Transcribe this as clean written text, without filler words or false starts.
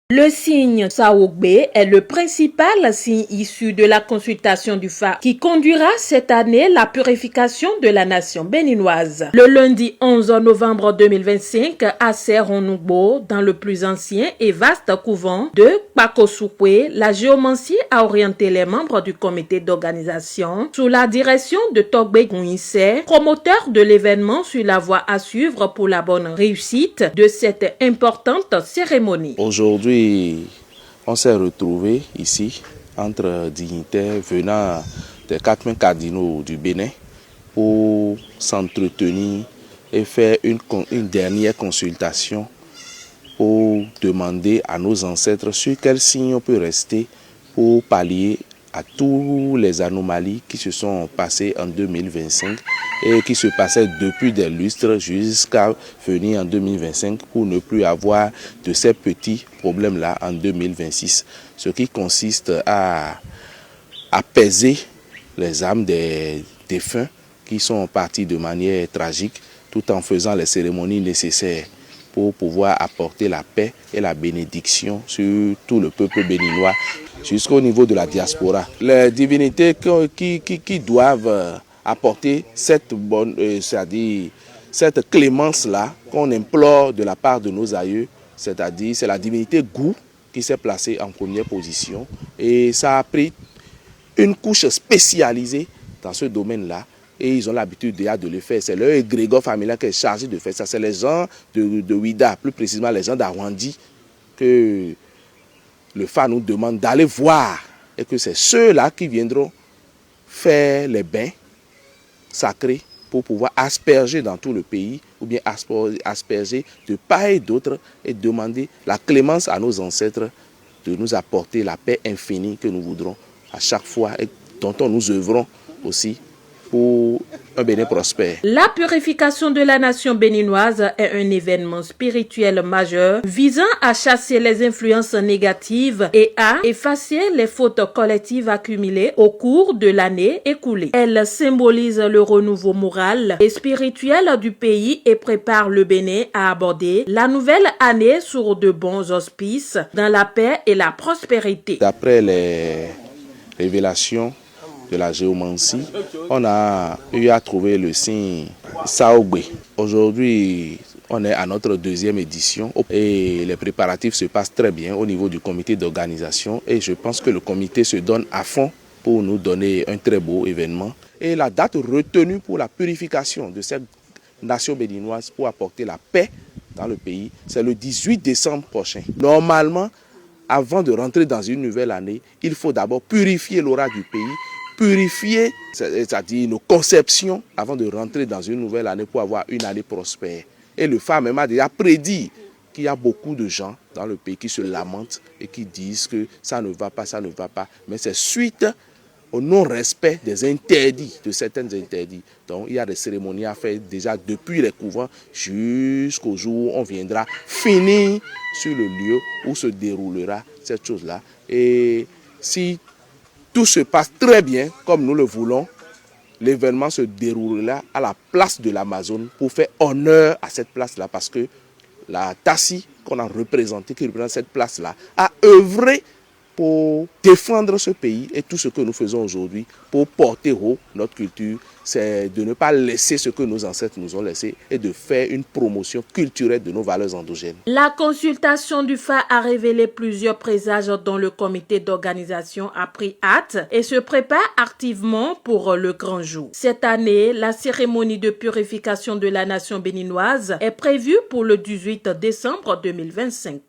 Le signe Saogbe est le principal signe issu de la consultation du Fa qui conduira cette année la purification de la nation béninoise. Le lundi 11 novembre 2025 à Serre-Onugbo, dans le plus ancien et vaste couvent de Kpakosukwe, la géomancie a orienté les membres du comité d'organisation sous la direction de Togbe Gouinse, promoteur de l'événement, sur la voie à suivre pour la bonne réussite de cette importante cérémonie. Aujourd'hui, on s'est retrouvés ici entre dignitaires venant des 4 mains cardinaux du Bénin pour s'entretenir et faire une dernière consultation pour demander à nos ancêtres sur quels signes on peut rester pour pallier à toutes les anomalies qui se sont passées en 2025 et qui se passaient depuis des lustres jusqu'à venir en 2025 pour ne plus avoir de ces petits problèmes-là en 2026. Ce qui consiste à apaiser les âmes des défunts qui sont partis de manière tragique tout en faisant les cérémonies nécessaires pour pouvoir apporter la paix et la bénédiction sur tout le peuple béninois jusqu'au niveau de la diaspora. Les divinités qui doivent apporter cette bonne, c'est-à-dire cette clémence-là qu'on implore de la part de nos aïeux, c'est-à-dire c'est la divinité Gou qui s'est placée en première position et ça a pris une couche spécialisée dans ce domaine-là. Et ils ont l'habitude déjà de le faire. C'est leur égrégore familial qui est chargé de faire ça. C'est les gens de Ouida, plus précisément les gens d'Arwandi, que le Fa nous demande d'aller voir. Et que c'est ceux-là qui viendront faire les bains sacrés pour pouvoir asperger dans tout le pays, ou bien asperger de part et d'autre, et demander la clémence à nos ancêtres de nous apporter la paix infinie que nous voudrons à chaque fois et dont nous œuvrons aussi pour un Bénin prospère. La purification de la nation béninoise est un événement spirituel majeur visant à chasser les influences négatives et à effacer les fautes collectives accumulées au cours de l'année écoulée. Elle symbolise le renouveau moral et spirituel du pays et prépare le Bénin à aborder la nouvelle année sur de bons auspices, dans la paix et la prospérité. D'après les révélations de la géomancie, on a eu à trouver le signe Saogbe. Aujourd'hui, on est à notre 2e édition et les préparatifs se passent très bien au niveau du comité d'organisation et je pense que le comité se donne à fond pour nous donner un très beau événement. Et la date retenue pour la purification de cette nation béninoise pour apporter la paix dans le pays, c'est le 18 décembre prochain. Normalement, avant de rentrer dans une nouvelle année, il faut d'abord purifier l'aura du pays, purifier, c'est-à-dire nos conceptions avant de rentrer dans une nouvelle année pour avoir une année prospère. Et le Fa même a déjà prédit qu'il y a beaucoup de gens dans le pays qui se lamentent et qui disent que ça ne va pas, ça ne va pas. Mais c'est suite au non-respect des interdits, de certains interdits. Donc il y a des cérémonies à faire déjà depuis les couvents jusqu'au jour où on viendra finir sur le lieu où se déroulera cette chose-là. Et si tout se passe très bien, comme nous le voulons, l'événement se déroulera à la place de l'Amazone pour faire honneur à cette place-là, parce que la Tassi qu'on a représentée, qui représente cette place-là, a œuvré pour défendre ce pays et tout ce que nous faisons aujourd'hui pour porter haut notre culture, c'est de ne pas laisser ce que nos ancêtres nous ont laissé et de faire une promotion culturelle de nos valeurs endogènes. La consultation du Fa a révélé plusieurs présages dont le comité d'organisation a pris hâte et se prépare activement pour le grand jour. Cette année, la cérémonie de purification de la nation béninoise est prévue pour le 18 décembre 2025.